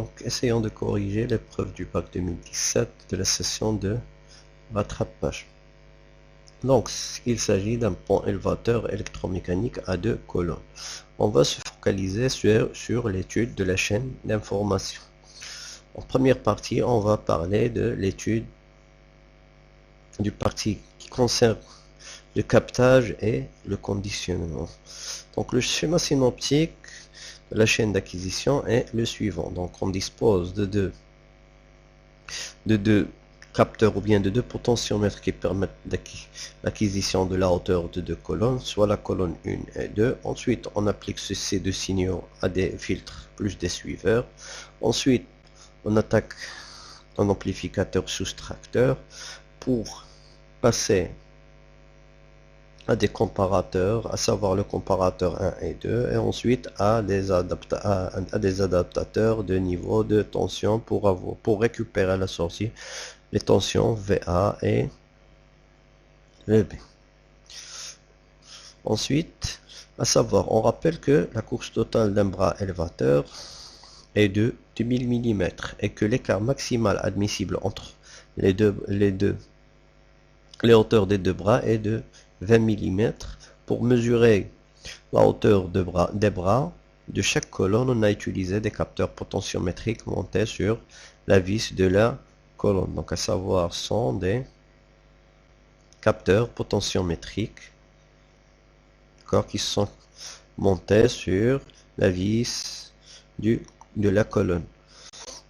Donc, essayons de corriger l'épreuve du bac 2017 de la session de rattrapage. Donc, il s'agit d'un pont élevateur électromécanique à deux colonnes. On va se focaliser sur l'étude de la chaîne d'information. En première partie, on va parler de l'étude du partie qui concerne le captage et le conditionnement. Donc, le schéma synoptique de la chaîne d'acquisition est le suivant. Donc, on dispose de deux capteurs ou bien de deux potentiomètres qui permettent l'acquisition de la hauteur de deux colonnes, soit la colonne 1 et 2. Ensuite, on applique ces deux signaux à des filtres plus des suiveurs. Ensuite, on attaque un amplificateur soustracteur pour passer à des comparateurs, à savoir le comparateur 1 et 2, et ensuite à des adaptateurs de niveau de tension pour récupérer à la sortie les tensions VA et VB. Ensuite, à savoir, on rappelle que la course totale d'un bras élévateur est de 2000 mm et que l'écart maximal admissible entre les hauteurs des deux bras est de 20 mm. Pour mesurer la hauteur des bras de chaque colonne, on a utilisé des capteurs potentiométriques montés sur la vis de la colonne. Donc, à savoir, sont des capteurs potentiométriques qui sont montés sur la vis de la colonne.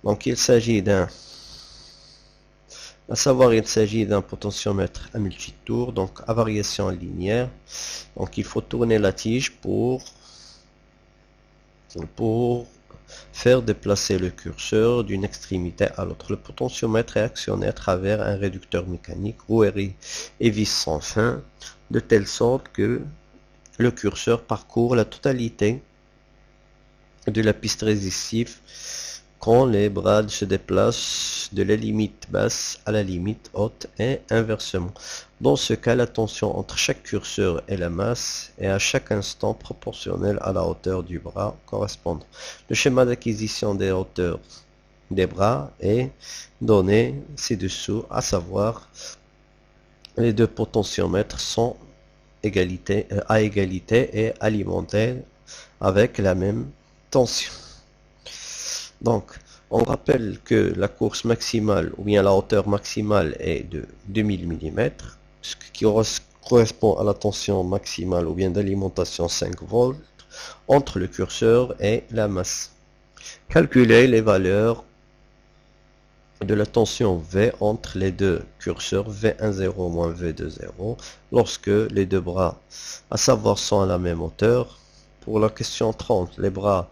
Donc, il s'agit d'un potentiomètre à multitours, donc à variation linéaire. Donc, il faut tourner la tige pour faire déplacer le curseur d'une extrémité à l'autre. Le potentiomètre est actionné à travers un réducteur mécanique, roue et vis sans fin, de telle sorte que le curseur parcourt la totalité de la piste résistive quand les bras se déplacent de la limite basse à la limite haute et inversement. Dans ce cas, la tension entre chaque curseur et la masse est à chaque instant proportionnelle à la hauteur du bras correspondant. Le schéma d'acquisition des hauteurs des bras est donné ci-dessous, à savoir les deux potentiomètres sont à égalité et alimentés avec la même tension. Donc, on rappelle que la course maximale ou bien la hauteur maximale est de 2000 mm, ce qui correspond à la tension maximale ou bien d'alimentation 5 volts entre le curseur et la masse. Calculez les valeurs de la tension V entre les deux curseurs V10 moins V20 lorsque les deux bras, à savoir, sont à la même hauteur. Pour la question 30, les bras,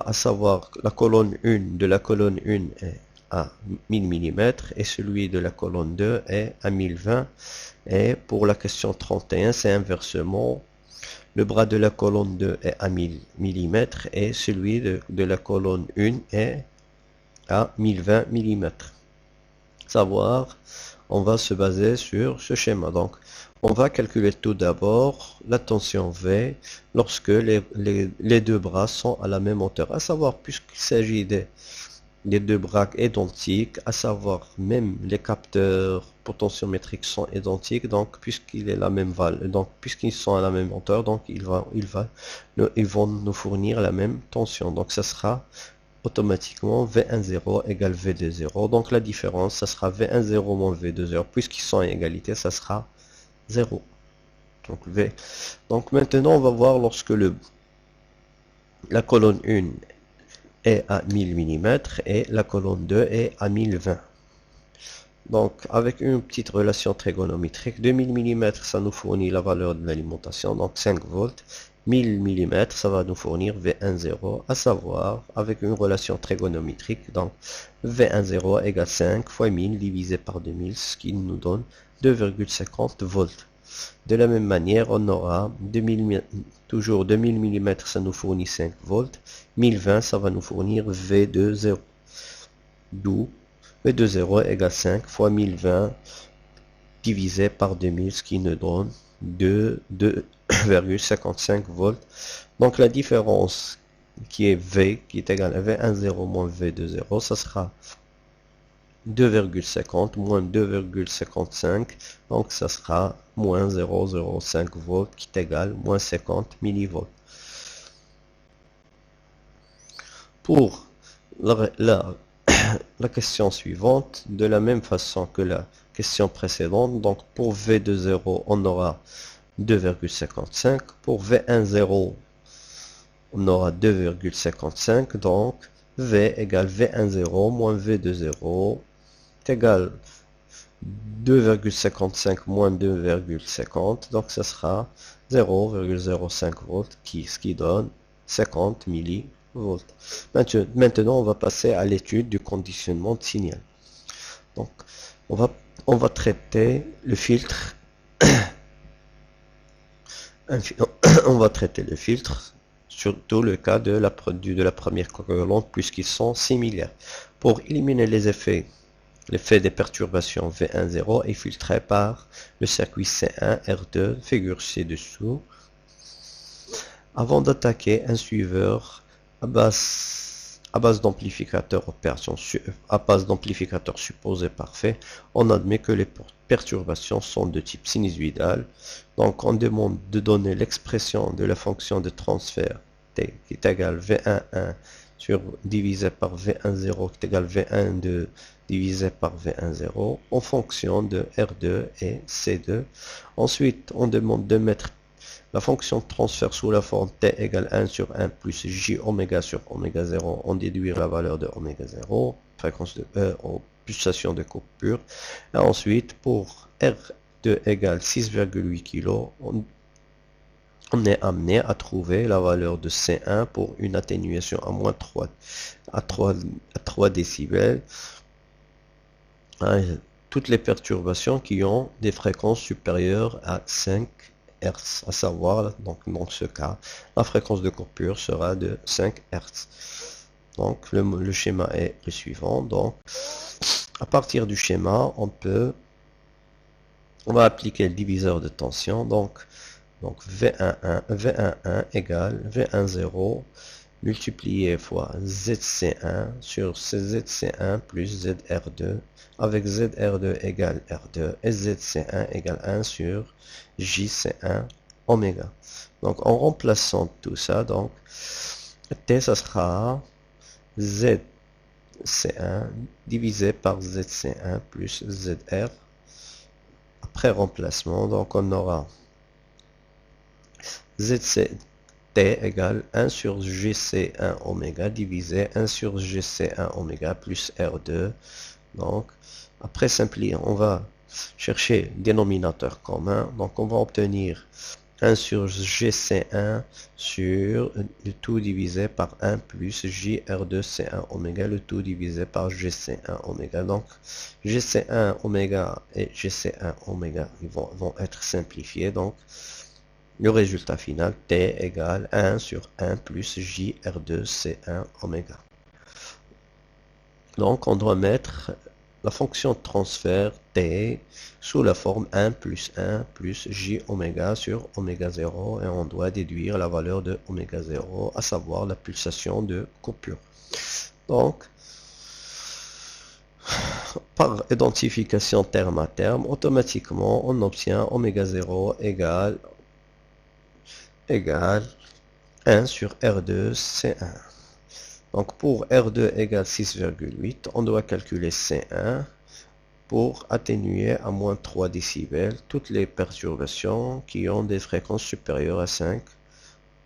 à savoir la colonne 1 de la colonne 1 est à 1000 mm et celui de la colonne 2 est à 1020. Et pour la question 31, c'est inversement. Le bras de la colonne 2 est à 1000 mm et celui de la colonne 1 est à 1020 mm. Savoir, on va se baser sur ce schéma. Donc, on va calculer tout d'abord la tension V lorsque les deux bras sont à la même hauteur. À savoir, puisqu'il s'agit des deux bras identiques, à savoir même les capteurs potentiométriques sont identiques, donc puisqu'il est la même valeur, donc puisqu'ils sont à la même hauteur, donc ils vont nous fournir la même tension. Donc ça sera automatiquement V10 égale V20. Donc la différence, ça sera V10 moins V20. Puisqu'ils sont à égalité, ça sera 0. Donc V. Donc maintenant, on va voir lorsque la colonne 1 est à 1000 mm et la colonne 2 est à 1020. Donc avec une petite relation trigonométrique, 2000 mm, ça nous fournit la valeur de l'alimentation, donc 5 volts. 1000 mm, ça va nous fournir V10, à savoir, avec une relation trigonométrique, donc V10 égale 5 fois 1000 divisé par 2000, ce qui nous donne 2,50 volts. De la même manière, on aura toujours 2000 mm, ça nous fournit 5 volts. 1020, ça va nous fournir V20. D'où V20 égale 5 fois 1020 divisé par 2000, ce qui nous donne 2,55 volts. Donc la différence qui est V, qui est égal à V10 moins V20, ça sera 2,50 moins 2,55, donc ça sera moins 0,05 volts, qui est égal à moins 50 millivolts. Pour la question suivante, de la même façon que la question précédente, donc pour V20, on aura 2,55, pour V10, on aura 2,55, donc V égale V10 moins V20 est égal 2,55 moins 2,50, donc ça sera 0,05 volts, ce qui donne 50 millivolts. Maintenant, on va passer à l'étude du conditionnement de signal. Donc, on va traiter le filtre. On va traiter le filtre, surtout le cas de la première colonne, puisqu'ils sont similaires. Pour éliminer les effets, l'effet des perturbations V10 est filtré par le circuit C1 R2, figure ci-dessous. Avant d'attaquer un suiveur à base d'amplificateur opération à base d'amplificateur supposé parfait, on admet que les perturbations sont de type sinusoïdal. Donc on demande de donner l'expression de la fonction de transfert T qui est égale V11 divisé par V10 qui est égal V12 divisé par V10 en fonction de R2 et C2. Ensuite, on demande de mettre la fonction de transfert sous la forme T égale 1 sur 1 plus J oméga sur oméga 0, on déduire la valeur de oméga 0, fréquence de pulsation de coupure. Et ensuite, pour R2 égale 6,8 kg, on est amené à trouver la valeur de C1 pour une atténuation à moins 3 décibels. Toutes les perturbations qui ont des fréquences supérieures à 5 Hz, à savoir, donc dans ce cas, la fréquence de coupure sera de 5 Hz. Donc le schéma est le suivant. Donc à partir du schéma, on va appliquer le diviseur de tension. Donc V11 égale V10 multiplié fois ZC1 sur ZC1 plus ZR2 avec ZR2 égale R2 et ZC1 égale 1 sur JC1 oméga. Donc en remplaçant tout ça, donc T ça sera ZC1 divisé par ZC1 plus ZR. Après remplacement, donc on aura ZC T égale 1 sur GC1 oméga divisé 1 sur GC1 oméga plus R2. Donc, après simplifier, on va chercher le dénominateur commun. Donc, on va obtenir 1 sur GC1 sur le tout divisé par 1 plus JR2C1 oméga, le tout divisé par GC1 oméga. Donc, GC1 oméga et GC1 oméga ils vont être simplifiés. Donc, le résultat final, T égale 1 sur 1 plus JR2C1 oméga. Donc, on doit mettre la fonction de transfert T sous la forme 1 plus J oméga sur oméga 0 et on doit déduire la valeur de oméga 0, à savoir la pulsation de coupure. Donc, par identification terme à terme, automatiquement, on obtient oméga 0 égale 1 sur R2 C1. Donc pour R2 égale 6,8, on doit calculer C1 pour atténuer à moins 3 décibels toutes les perturbations qui ont des fréquences supérieures à 5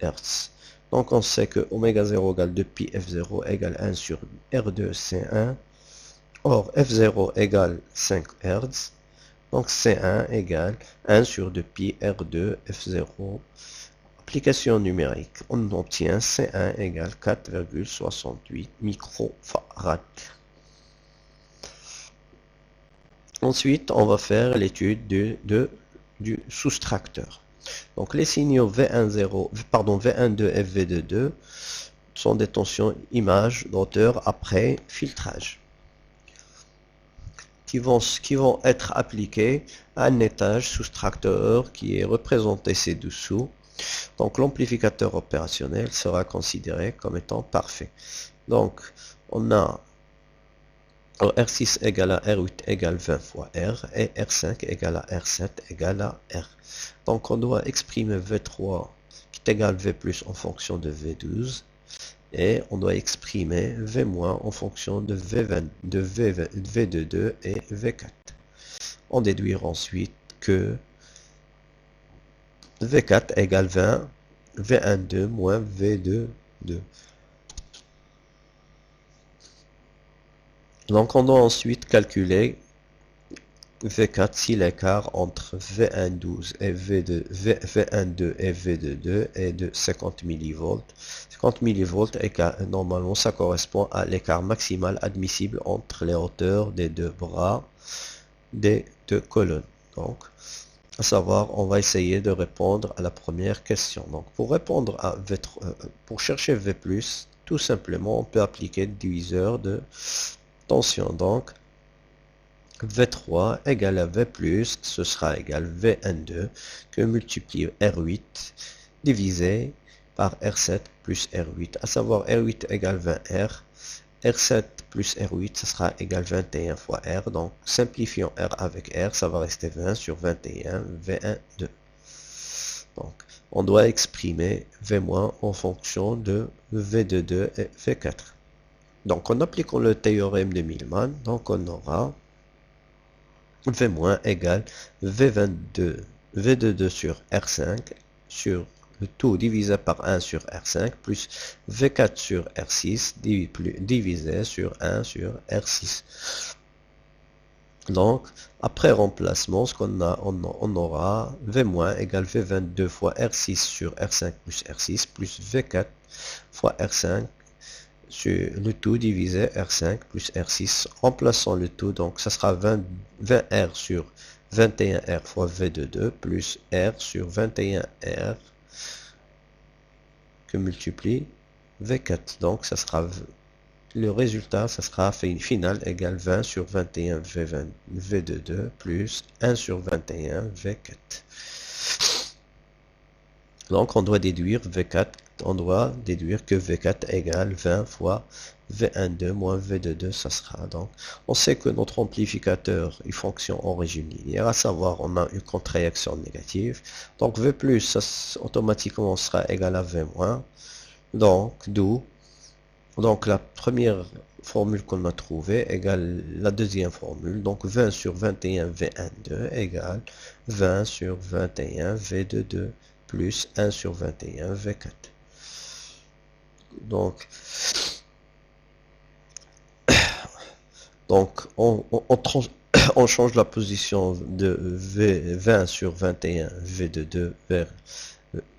Hz. Donc on sait que oméga 0 égale 2pi F0 égale 1 sur R2 C1. Or F0 égale 5 Hz. Donc C1 égale 1 sur 2pi R2 F0. Application numérique, on obtient C1 égale 4,68 microfarad. Ensuite, on va faire l'étude du soustracteur. Donc les signaux V12 et V22 sont des tensions images d'auteur après filtrage qui vont être appliqués à un étage soustracteur qui est représenté ci-dessous. Donc l'amplificateur opérationnel sera considéré comme étant parfait. Donc on a R6 égale à R8 égale 20 fois R et R5 égale à R7 égale à R. Donc on doit exprimer V3 qui est égal V plus en fonction de V12 et on doit exprimer V moins en fonction de V20, de V22 et V4. On déduire ensuite que V4 égale 20, V12 moins V22. Donc on doit ensuite calculer V4 si l'écart entre V12 et V12 et V22 est de 50 millivolts. 50 millivolts, normalement ça correspond à l'écart maximal admissible entre les hauteurs des deux bras des deux colonnes. Donc, à savoir, on va essayer de répondre à la première question. Donc, pour répondre à pour chercher V+, tout simplement, on peut appliquer le diviseur de tension. Donc, V3 égale à V+, ce sera égal V12 que multiplie R8 divisé par R7 plus R8, à savoir R8 égale 20R, R7 plus R8, ça sera égal 21 fois R, donc simplifions R avec R, ça va rester 20 sur 21, V12. Donc, on doit exprimer V- en fonction de V22 et V4. Donc, en appliquant le théorème de Millman, donc on aura V- égale V22 sur R5 sur le tout divisé par 1 sur R5 plus V4 sur R6 divisé sur 1 sur R6. Donc, après remplacement, ce qu'on a, on aura V- égale V22 fois R6 sur R5 plus R6 plus V4 fois R5 sur le tout divisé R5 plus R6. Remplaçant le tout, donc ça sera 20R sur 21R fois V22 plus R sur 21R que multiplie V4. Donc ça sera le résultat, ça sera final égal 20 sur 21 V22 plus 1 sur 21 V4. Donc on doit déduire V4, on doit déduire que V4 égale 20 fois V12 moins V22, ça sera donc, on sait que notre amplificateur il fonctionne en régime linéaire, à savoir on a une contre-réaction négative, donc V+, ça automatiquement sera égal à V-, donc d'où, donc la première formule qu'on a trouvée égale la deuxième formule, donc 20 sur 21 V12 égale 20 sur 21 V22 plus 1 sur 21 V4. Donc on change la position de 20 sur 21 V22 vers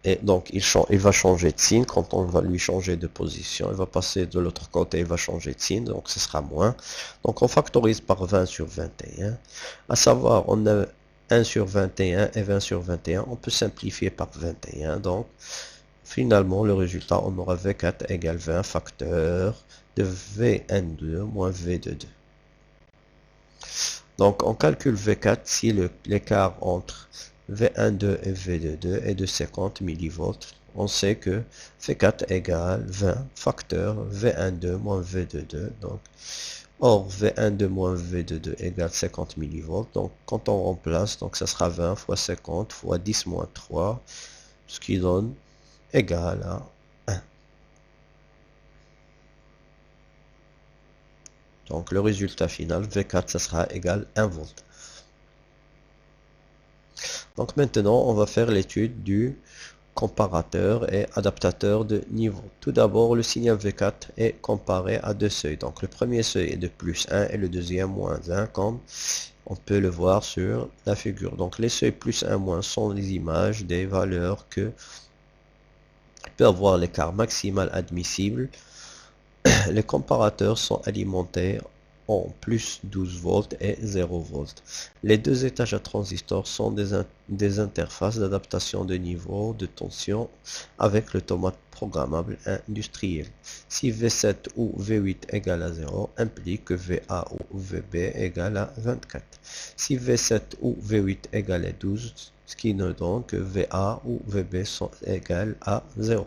et donc il va changer de signe. Quand on va lui changer de position, il va passer de l'autre côté, il va changer de signe, donc ce sera moins. Donc on factorise par 20 sur 21, à savoir on a 1 sur 21 et 20 sur 21, on peut simplifier par 21, donc finalement le résultat on aura V4 égale 20 facteur de V12 moins V22. Donc on calcule V4 si l'écart entre V12 et V22 est de 50 millivolts. On sait que V4 égale 20 facteur V12 moins V22. Donc, or V12 moins V22 égale 50 millivolts. Donc quand on remplace, donc ça sera 20 fois 50 fois 10 moins 3, ce qui donne égal à 1. Donc le résultat final, V4, ça sera égal à 1 volt. Donc maintenant, on va faire l'étude du comparateur et adaptateur de niveau. Tout d'abord, le signal V4 est comparé à deux seuils. Donc le premier seuil est de plus 1 et le deuxième moins 1, comme on peut le voir sur la figure. Donc les seuils plus 1 moins sont les images des valeurs que peut avoir l'écart maximal admissible. Les comparateurs sont alimentés en plus 12 volts et 0 volts. Les deux étages à transistors sont des interfaces d'adaptation de niveau de tension avec l'automate programmable industriel. Si V7 ou V8 égale à 0, implique que VA ou VB égale à 24. Si V7 ou V8 égale à 12, ce qui nous donne que VA ou VB sont égales à 0.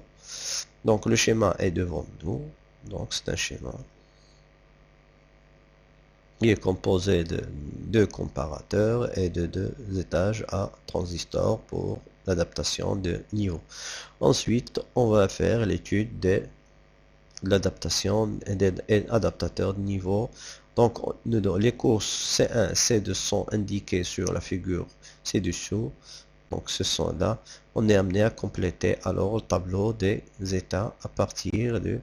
Donc le schéma est devant nous, donc c'est un schéma. Il est composé de deux comparateurs et de deux étages à transistors pour l'adaptation de niveau. Ensuite, on va faire l'étude de l'adaptation et des adaptateurs de niveau. Donc, les courses C1 et C2 sont indiquées sur la figure ci-dessous. Donc, ce sont là. On est amené à compléter alors le tableau des états à partir du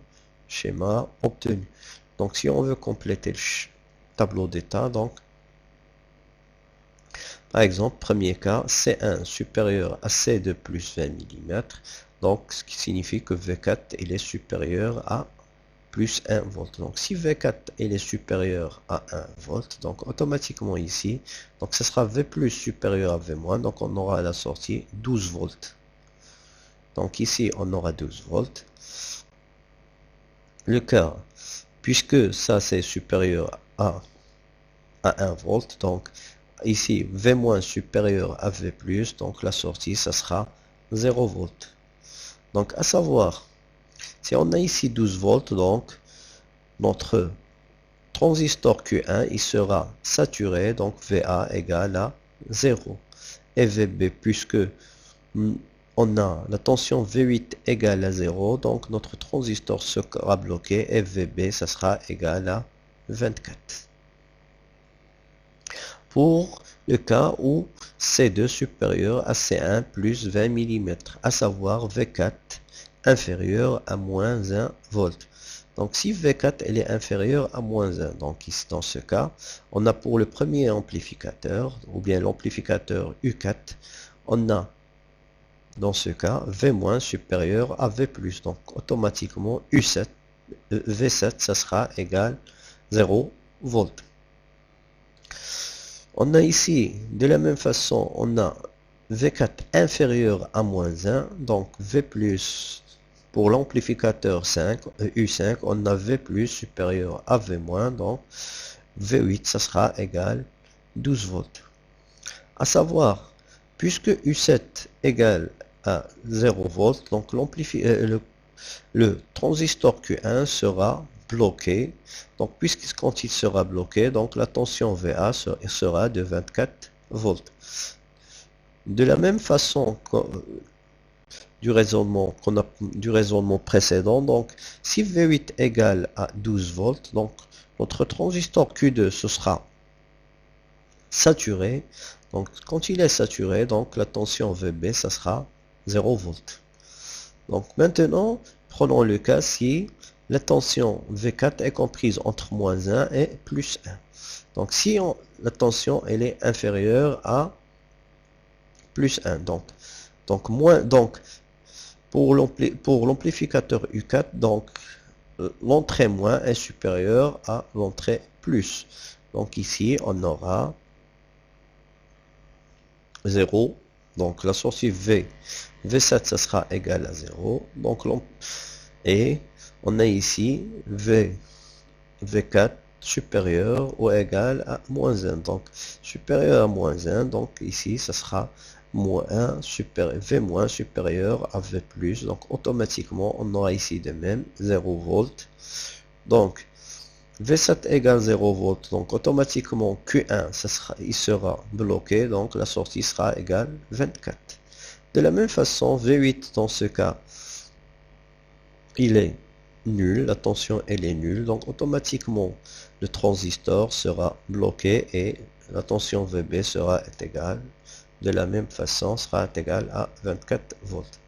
schéma obtenu. Donc, si on veut compléter le tableau d'état, donc, par exemple, premier cas, C1 supérieur à C2 plus 20 mm. Donc, ce qui signifie que V4 il est supérieur à plus 1 volt. Donc, si V4 il est supérieur à 1 volt, donc automatiquement ici, donc ce sera V plus supérieur à V moins, donc on aura à la sortie 12 volts. Donc ici, on aura 12 volts. Le cas, puisque ça c'est supérieur à 1 volt, donc ici V moins supérieur à V plus, donc la sortie, ça sera 0 volt. Donc à savoir, si on a ici 12 volts, donc notre transistor Q1 il sera saturé, donc VA égale à 0. Et VB, puisque on a la tension V8 égale à 0, donc notre transistor sera bloqué et VB ça sera égal à 24. Pour le cas où C2 supérieur à C1 plus 20 mm, à savoir V4 inférieur à moins 1 volt. Donc si V4 elle est inférieure à moins 1, donc ici dans ce cas, on a pour le premier amplificateur, ou bien l'amplificateur U4, on a dans ce cas V- supérieur à V+, donc automatiquement U7, V7 ça sera égal 0 volt. On a ici, de la même façon, on a V4 inférieur à moins 1, donc V+, pour l'amplificateur U5, on a V+, supérieur à V-, donc V8, ça sera égal 12 volts. À savoir, puisque U7 égale à 0 volts, donc le transistor Q1 sera bloqué. Donc, quand il sera bloqué, donc la tension VA sera de 24 volts. De la même façon que du raisonnement précédent, donc si V8 égale à 12 volts, donc notre transistor Q2 ce sera saturé. Donc, quand il est saturé, donc la tension VB ça sera 0 volts. Donc maintenant, prenons le cas si la tension V4 est comprise entre moins 1 et plus 1. Donc si la tension elle est inférieure à plus 1, donc pour l'amplificateur U4, donc l'entrée moins est supérieure à l'entrée plus. Donc ici on aura 0. Donc la sortie V7 ça sera égal à 0. Donc et on a ici V4 supérieur ou égal à moins 1. Donc supérieur à moins 1. Donc ici ça sera moins 1 V- supérieur à V+. Donc automatiquement on aura ici de même 0 volts. Donc V7 égale 0 volts, donc automatiquement Q1 il sera bloqué, donc la sortie sera égale 24. De la même façon, V8 dans ce cas, il est nul, la tension elle est nulle, donc automatiquement le transistor sera bloqué et la tension VB sera égale, de la même façon, sera égale à 24 volts.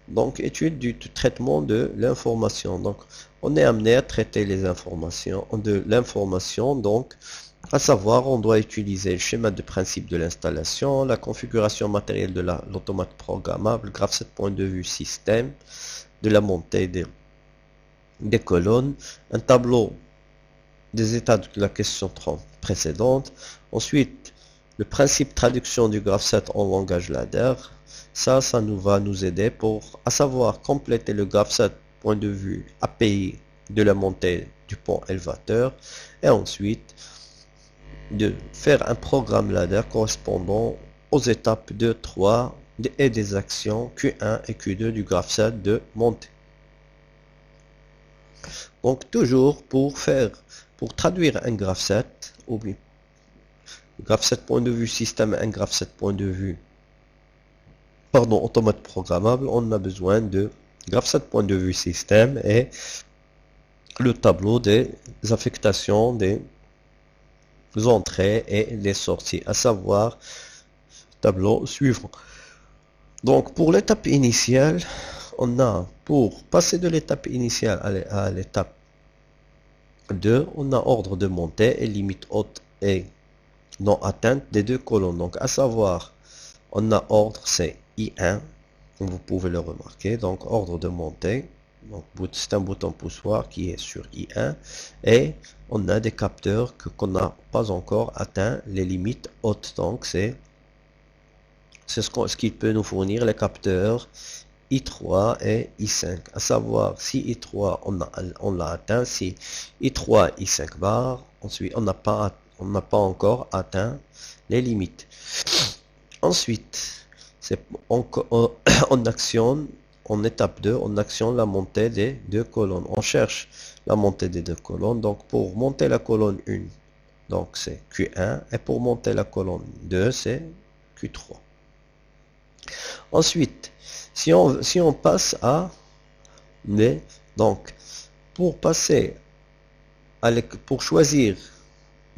Donc, étude du traitement de l'information. Donc, on est amené à traiter les informations, de l'information. Donc, à savoir, on doit utiliser le schéma de principe de l'installation, la configuration matérielle de l'automate programmable, graphe 7 points de vue système, de la montée des colonnes, un tableau des états de la question 30 précédente. Ensuite, le principe traduction du graphe 7 en langage ladder. Ça va nous aider pour, à savoir, compléter le graphe 7 point de vue API de la montée du pont élévateur, et ensuite de faire un programme ladder correspondant aux étapes 2, 3 et des actions Q1 et Q2 du graphe set de montée. Donc toujours pour traduire un graphe set, ou bien graphe set point de vue système et un graphe set point de vue automate programmable, on a besoin de graphe set point de vue système et le tableau des affectations des entrées et les sorties, à savoir tableau suivant. Donc pour l'étape initiale, on a, pour passer de l'étape initiale à l'étape 2, on a ordre de montée et limite haute et non atteinte des deux colonnes. Donc à savoir, on a ordre c'est I1, vous pouvez le remarquer, donc ordre de montée, donc c'est un bouton poussoir qui est sur I1, et on a des capteurs qu'on n'a pas encore atteint les limites hautes, donc c'est ce qui peut nous fournir les capteurs I3 et I5, à savoir si I3 on l'a atteint, si I3 I5 bar, ensuite on n'a pas encore les limites. Ensuite, on actionne en étape 2, on actionne la montée des deux colonnes. On cherche la montée des deux colonnes. Donc pour monter la colonne 1, donc c'est Q1, et pour monter la colonne 2, c'est Q3. Ensuite, si on passe à donc pour passer pour choisir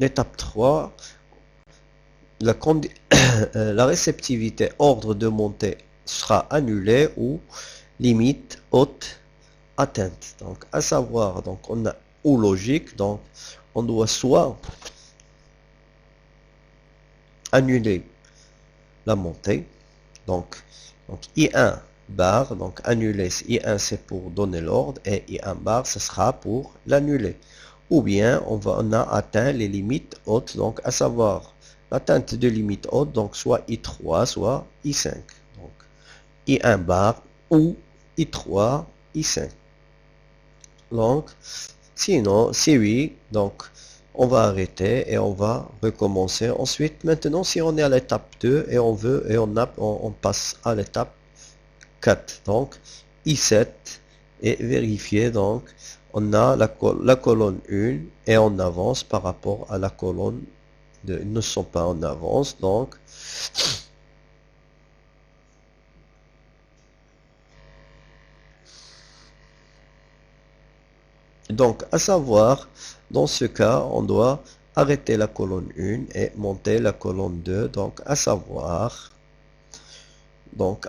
l'étape 3, la réceptivité ordre de montée sera annulée ou limite haute atteinte. Donc à savoir, donc on a ou logique, donc on doit soit annuler la montée, donc I1 bar, donc annuler, I1 c'est pour donner l'ordre et I1 bar ce sera pour l'annuler. Ou bien on a atteint les limites hautes, donc à savoir l'atteinte de limite haute, donc soit I3, soit I5. Donc I1 bar ou I3, I5. Donc, sinon, si oui, donc on va arrêter et on va recommencer. Ensuite, maintenant, si on est à l'étape 2 et on passe à l'étape 4. Donc, I7 est vérifié. Donc, on a la colonne 1 et on avance par rapport à la colonne 2. Ils ne sont pas en avance. Donc, à savoir, dans ce cas, on doit arrêter la colonne 1 et monter la colonne 2. Donc, à savoir, donc,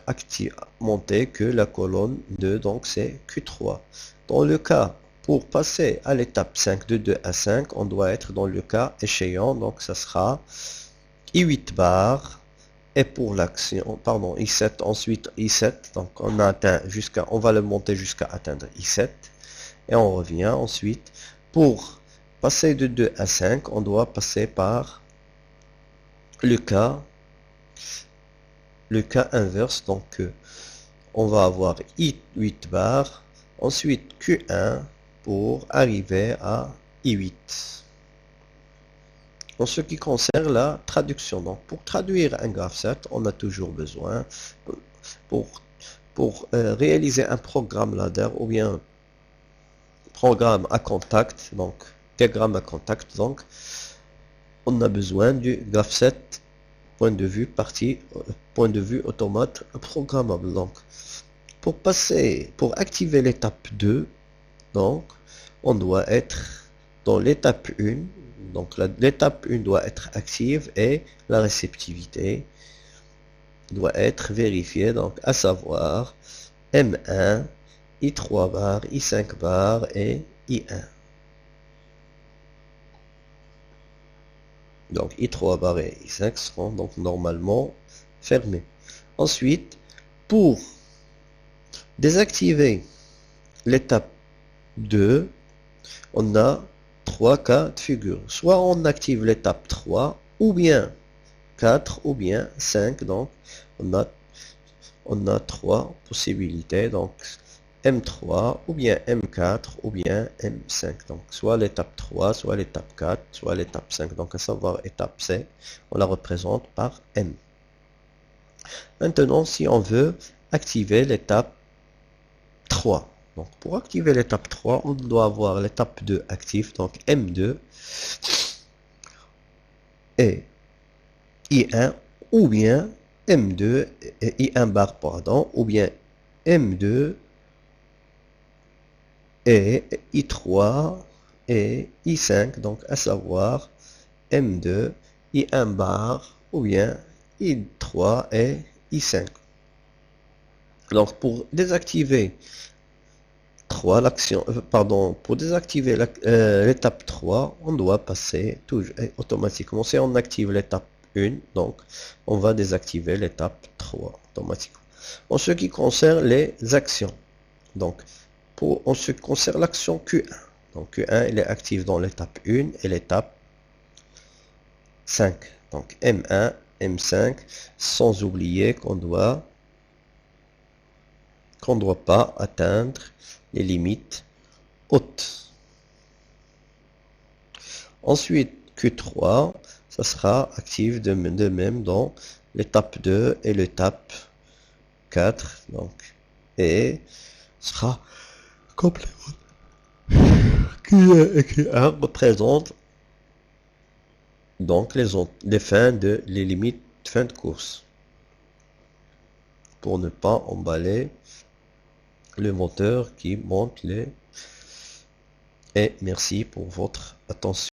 monter que la colonne 2, donc c'est Q3. Dans le cas, pour passer à l'étape 5, de 2 à 5, on doit être dans le cas échéant. Donc, ça sera I8 bar. Et pour l'action, pardon, I7, ensuite I7. Donc, on va le monter jusqu'à atteindre I7. Et on revient ensuite. Pour passer de 2 à 5, on doit passer par le cas inverse. Donc, on va avoir I8 bar, ensuite Q1 pour arriver à I8. En ce qui concerne la traduction, donc pour traduire un graphe set, on a toujours besoin, pour réaliser un programme ladder ou bien programme à contact, donc diagramme à contact, donc on a besoin du graphe set point de vue automate programmable. Donc pour activer l'étape 2, donc on doit être dans l'étape 1. Donc l'étape 1 doit être active et la réceptivité doit être vérifiée, donc à savoir M1, I3 bar, I5 bar et I1. Donc I3 bar et I5 seront donc normalement fermés. Ensuite, pour désactiver l'étape 2, on a 3 cas de figure. Soit on active l'étape 3, ou bien 4, ou bien 5. Donc, on a 3 possibilités. Donc, M3, ou bien M4, ou bien M5. Donc, soit l'étape 3, soit l'étape 4, soit l'étape 5. Donc, à savoir étape C, on la représente par M. Maintenant, si on veut activer l'étape 3. Donc, pour activer l'étape 3, on doit avoir l'étape 2 active. Donc, M2 et I1, ou bien M2 et I1 bar, pardon, ou bien M2 et I3 et I5, donc à savoir M2, I1 bar, ou bien I3 et I5. Donc pour désactiver pour désactiver l'étape 3, on doit passer toujours automatiquement. Si on active l'étape 1, donc on va désactiver l'étape 3 automatiquement. En ce qui concerne les actions, donc en ce qui concerne l'action Q1, donc Q1 il est actif dans l'étape 1 et l'étape 5. Donc M1, M5, sans oublier qu'on doit pas atteindre les limites hautes. Ensuite, Q3, ça sera actif de même dans l'étape 2 et l'étape 4. Donc, et sera complément. Q1 représente donc les limites fin de course. Pour ne pas emballer le moteur qui monte les... Et merci pour votre attention.